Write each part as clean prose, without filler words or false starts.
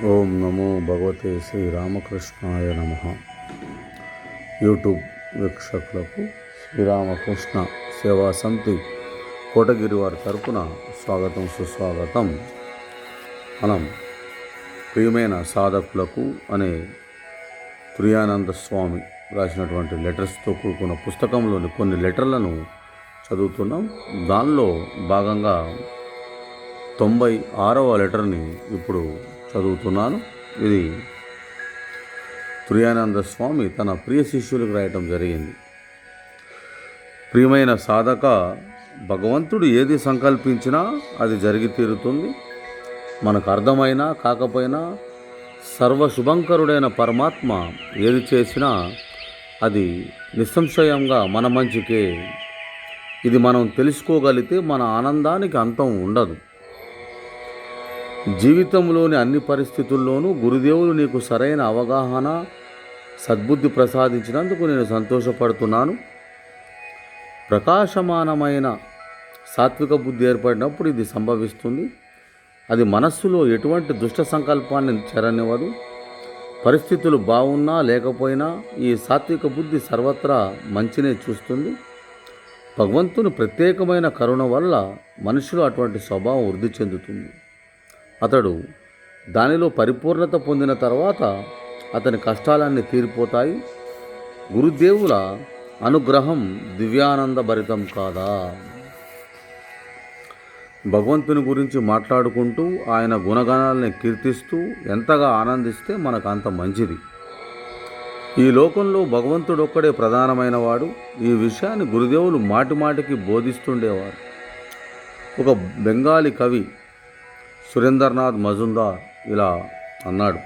ఓం నమో భగవతే శ్రీరామకృష్ణాయ నమ. యూట్యూబ్ వీక్షకులకు శ్రీరామకృష్ణ సేవా సమితి కోటగిరి వారి తరపున స్వాగతం, సుస్వాగతం. మనం ప్రియమైన సాధకులకు అనే తుర్యానంద స్వామి రాసినటువంటి లెటర్స్తో కూడుకున్న పుస్తకంలోని కొన్ని లెటర్లను చదువుతున్నాం. దానిలో భాగంగా 96వ లెటర్ని ఇప్పుడు చదువుతున్నాను. ఇది తుర్యానంద స్వామి తన ప్రియ శిష్యులకు రాయటం జరిగింది. ప్రియమైన సాధక, భగవంతుడు ఏది సంకల్పించినా అది జరిగి తీరుతుంది. మనకు అర్థమైనా కాకపోయినా సర్వశుభంకరుడైన పరమాత్మ ఏది చేసినా అది నిస్సంశయంగా మన మంచికే. ఇది మనం తెలుసుకోగలిగితే మన ఆనందానికి అంతం ఉండదు. జీవితంలోని అన్ని పరిస్థితుల్లోనూ గురుదేవులు నీకు సరైన అవగాహన, సద్బుద్ధి ప్రసాదించినందుకు నేను సంతోషపడుతున్నాను. ప్రకాశమానమైన సాత్విక బుద్ధి ఏర్పడినప్పుడు ఇది సంభవిస్తుంది. అది మనస్సులో ఎటువంటి దుష్ట సంకల్పాన్ని చెరనివ్వదు. పరిస్థితులు బాగున్నా లేకపోయినా ఈ సాత్విక బుద్ధి సర్వత్రా మంచినే చూస్తుంది. భగవంతుని ప్రత్యేకమైన కరుణ వల్ల మనిషిలో అటువంటి స్వభావం వృద్ధి చెందుతుంది. అతడు దానిలో పరిపూర్ణత పొందిన తర్వాత అతని కష్టాలన్నీ తీరిపోతాయి. గురుదేవుల అనుగ్రహం దివ్యానంద భరితం కాదా? భగవంతుని గురించి మాట్లాడుకుంటూ ఆయన గుణగణాలని కీర్తిస్తూ ఎంతగా ఆనందిస్తే మనకు అంత మంచిది. ఈ లోకంలో భగవంతుడు ఒక్కడే ప్రధానమైన వాడు. ఈ విషయాన్ని గురుదేవులు మాటిమాటికి బోధిస్తుండేవారు. ఒక బెంగాలీ కవి సురేంద్రనాథ్ మజుందార్ ఇలా అన్నాడు: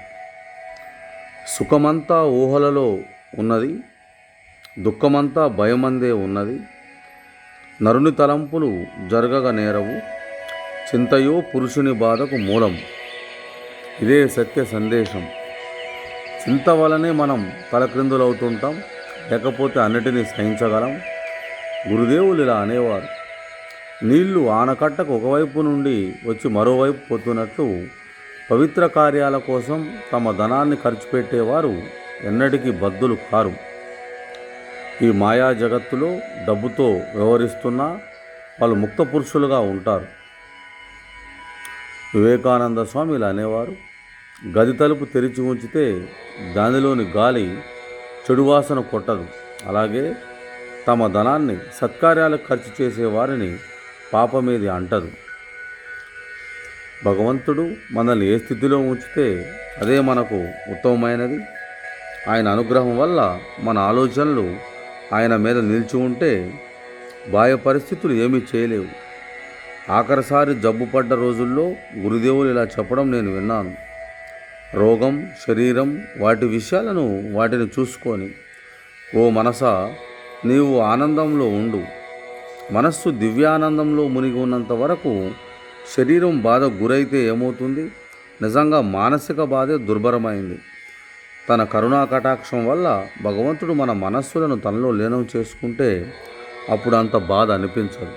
సుఖమంతా ఊహలలో ఉన్నది, దుఃఖమంతా భయమందే ఉన్నది. నరుని తలంపులు జరగగ నేరవు, చింతయో పురుషుని బాధకు మూలం. ఇదే సత్య సందేశం. చింత వలనే మనం తలక్రిందులవుతుంటాం, లేకపోతే అన్నిటినీ సహించగలం. గురుదేవులు ఇలా అనేవారు: నీళ్లు ఆనకట్టకు ఒకవైపు నుండి వచ్చి మరోవైపు పోతున్నట్లు పవిత్ర కార్యాల కోసం తమ ధనాన్ని ఖర్చు పెట్టేవారు ఎన్నటికీ బద్ధులు కారు. ఈ మాయా జగత్తులో డబ్బుతో వ్యవహరిస్తున్నా వాళ్ళు ముక్త పురుషులుగా ఉంటారు. వివేకానంద స్వామి ఇలా అనేవారు: గది తలుపు తెరిచి ఉంచితే దానిలోని గాలి చెడు వాసన కొట్టదు. అలాగే తమ ధనాన్ని సత్కార్యాలకు ఖర్చు చేసేవారిని పాపమేది అంటదు. భగవంతుడు మనల్ని ఏ స్థితిలో ఉంచితే అదే మనకు ఉత్తమమైనది. ఆయన అనుగ్రహం వల్ల మన ఆలోచనలు ఆయన మీద నిలిచి ఉంటే బాహ్య పరిస్థితులు ఏమీ చేయలేవు. ఆఖరిసారి జబ్బు పడ్డ రోజుల్లో గురుదేవులు ఇలా చెప్పడం నేను విన్నాను: రోగం, శరీరం, వాటి విషయాలను వాటిని చూసుకొని, ఓ మనసా, నీవు ఆనందంలో ఉండు. మనస్సు దివ్యానందంలో మునిగి ఉన్నంత వరకు శరీరం బాధ గురైతే ఏమవుతుంది? నిజంగా మానసిక బాధే దుర్భరమైంది. తన కరుణా కటాక్షం వల్ల భగవంతుడు మన మనస్సులను తనలో లీనం చేసుకుంటే అప్పుడు అంత బాధ అనిపించదు.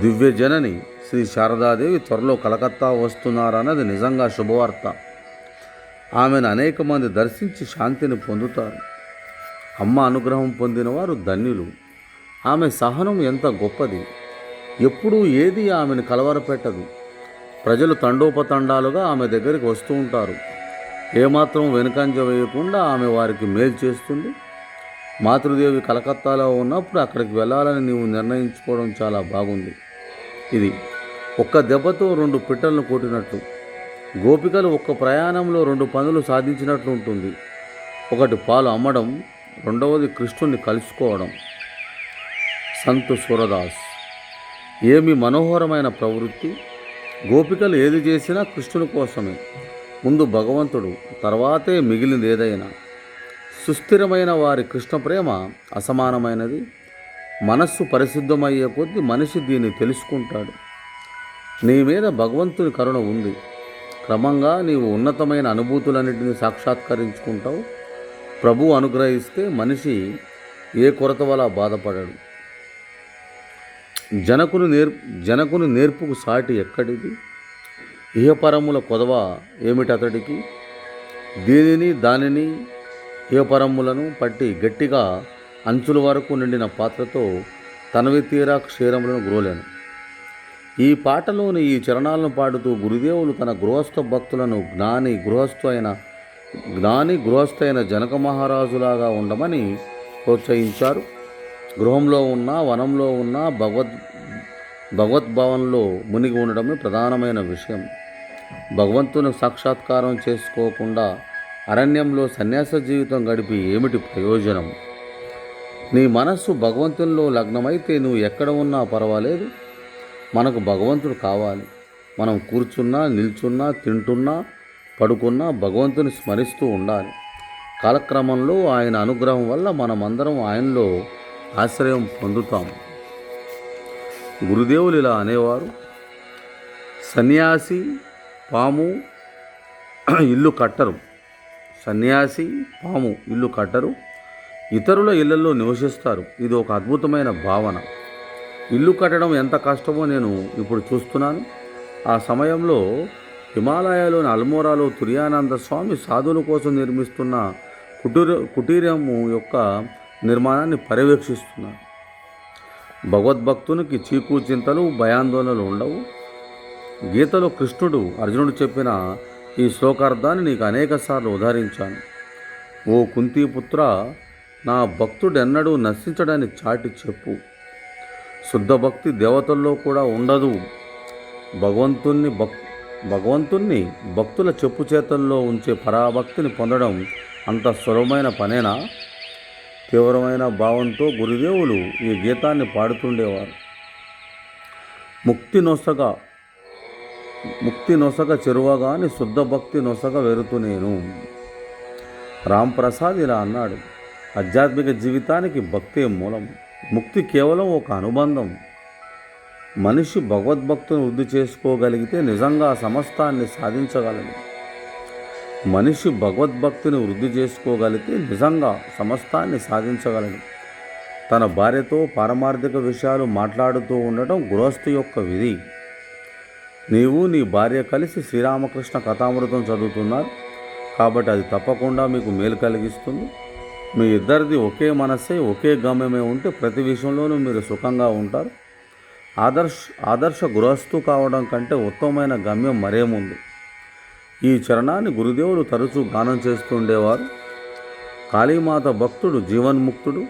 దివ్యజనని శ్రీ శారదాదేవి త్వరలో కలకత్తా వస్తున్నారన్నది నిజంగా శుభవార్త. ఆమెను అనేక మంది దర్శించి శాంతిని పొందుతారు. అమ్మ అనుగ్రహం పొందిన వారు ధన్యులు. ఆమె సహనం ఎంత గొప్పది! ఎప్పుడూ ఏది ఆమెను కలవరపెట్టదు. ప్రజలు తండోపతండాలుగా ఆమె దగ్గరికి వస్తూ ఉంటారు. ఏమాత్రం వెనుకంజ వేయకుండా ఆమె వారికి మేలు చేస్తుంది. మాతృదేవి కలకత్తాలో ఉన్నప్పుడు అక్కడికి వెళ్ళాలని నీవు నిర్ణయించుకోవడం చాలా బాగుంది. ఇది ఒక్క దెబ్బతో 2 పిట్టలను కొట్టినట్లు. గోపికలు ఒక్క ప్రయాణంలో 2 పనులు సాధించినట్లు ఉంటుంది. ఒకటి పాలు అమ్మడం, రెండవది కృష్ణుని కలుసుకోవడం. సంత్ సూరదాస్: ఏమి మనోహరమైన ప్రవృత్తి! గోపికలు ఏది చేసినా కృష్ణుని కోసమే. ముందు భగవంతుడు, తర్వాతే మిగిలింది ఏదైనా. సుస్థిరమైన వారి కృష్ణ ప్రేమ అసమానమైనది. మనస్సు పరిశుద్ధమయ్యే కొద్దీ మనిషి దీన్ని తెలుసుకుంటాడు. నీ మీద భగవంతుని కరుణ ఉంది. క్రమంగా నీవు ఉన్నతమైన అనుభూతులన్నింటినీ సాక్షాత్కరించుకుంటావు. ప్రభువు అనుగ్రహిస్తే మనిషి ఏ కొరత వల్ల బాధపడడు. జనకుని నేర్పుకు సాటి ఎక్కడిది? ఇహపరముల కొదవ ఏమిటతడికి? దీనిని దానిని ఇహపరములను పట్టి గట్టిగా అంచుల వరకు నిండిన పాత్రతో తనవి తీరా క్షీరములను గ్రోలేను. ఈ పాటలోని ఈ చరణాలను పాడుతూ గురుదేవులు తన గృహస్థ భక్తులను జ్ఞాని గృహస్థ అయిన జనక మహారాజులాగా ఉండమని ప్రోత్సహించారు. గృహంలో ఉన్న వనంలో ఉన్న భగవద్భావంలో మునిగి ఉండడమే ప్రధానమైన విషయం. భగవంతుని సాక్షాత్కారం చేసుకోకుండా అరణ్యంలో సన్యాస జీవితం గడిపి ఏమిటి ప్రయోజనం? నీ మనస్సు భగవంతునిలో లగ్నమైతే నువ్వు ఎక్కడ ఉన్నా పర్వాలేదు. మనకు భగవంతుడు కావాలి. మనం కూర్చున్నా, నిల్చున్నా, తింటున్నా, పడుకున్నా భగవంతుని స్మరిస్తూ ఉండాలి. కాలక్రమంలో ఆయన అనుగ్రహం వల్ల మనమందరం ఆయనలో ఆశ్రయం పొందుతాము. గురుదేవులు ఇలా అనేవారు, సన్యాసి పాము ఇల్లు కట్టరు. సన్యాసి పాము ఇల్లు కట్టరు, ఇతరుల ఇళ్లలో నివసిస్తారు. ఇది ఒక అద్భుతమైన భావన. ఇల్లు కట్టడం ఎంత కష్టమో నేను ఇప్పుడు చూస్తున్నాను. ఆ సమయంలో హిమాలయాలోని అల్మోరాలో తుర్యానంద స్వామి సాధువుల కోసం నిర్మిస్తున్న కుటీరము యొక్క నిర్మాణాన్ని పర్యవేక్షిస్తున్నారు. భగవద్భక్తునికి చీకు చింతలు భయాందోళనలు ఉండవు. గీతలో కృష్ణుడు అర్జునుడు చెప్పిన ఈ శ్లోకార్థాన్ని నీకు అనేకసార్లు ఉదహరించాను. ఓ కుంతీపుత్ర, నా భక్తుడెన్నడూ నశించడాన్ని చాటి చెప్పు. శుద్ధ భక్తి దేవతల్లో కూడా ఉండదు. భగవంతుణ్ణి భక్తుల చెప్పు చేతల్లో ఉంచే పరాభక్తిని పొందడం అంత సులభమైన పనేనా? తీవ్రమైన భావంతో గురుదేవులు ఈ గీతాన్ని పాడుతుండేవారు. ముక్తి నొసగ చెరువగాని శుద్ధ భక్తి నొసగ వెరుతునేను. రాంప్రసాద్ ఇలా అన్నాడు, ఆధ్యాత్మిక జీవితానికి భక్తే మూలం. ముక్తి కేవలం ఒక అనుబంధం. మనిషి భగవద్భక్తిని వృద్ధి చేసుకోగలిగితే నిజంగా సమస్తాన్ని సాధించగలడు. మనిషి భగవద్భక్తిని వృద్ధి చేసుకోగలిగితే నిజంగా సమస్తాన్ని సాధించగలడు. తన భార్యతో పారమార్థిక విషయాలు మాట్లాడుతూ ఉండటం గృహస్థు యొక్క విధి. నీవు నీ భార్య కలిసి శ్రీరామకృష్ణ కథామృతం చదువుతున్నారు కాబట్టి అది తప్పకుండా మీకు మేలు కలిగిస్తుంది. మీ ఇద్దరిది ఒకే మనస్సే, ఒకే గమ్యమే ఉంటే ప్రతి విషయంలోనూ మీరు సుఖంగా ఉంటారు. ఆదర్శ గృహస్థు కావడం కంటే ఉత్తమమైన గమ్యం మరేముంది? ఈ చరణాన్ని గురుదేవులు తరచూ గానం చేస్తుండేవారు. కాళీమాత భక్తుడు జీవన్ముక్తుడు,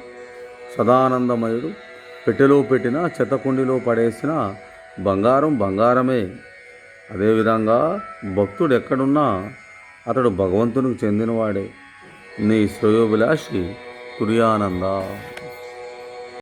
సదానందమయుడు. పెట్టెలో పెట్టినా చెత్తకుండిలో పడేసిన బంగారం బంగారమే. అదేవిధంగా భక్తుడు ఎక్కడున్నా అతడు భగవంతునికి చెందినవాడే. నీ శ్రేయోభిలాషి తుర్యానంద.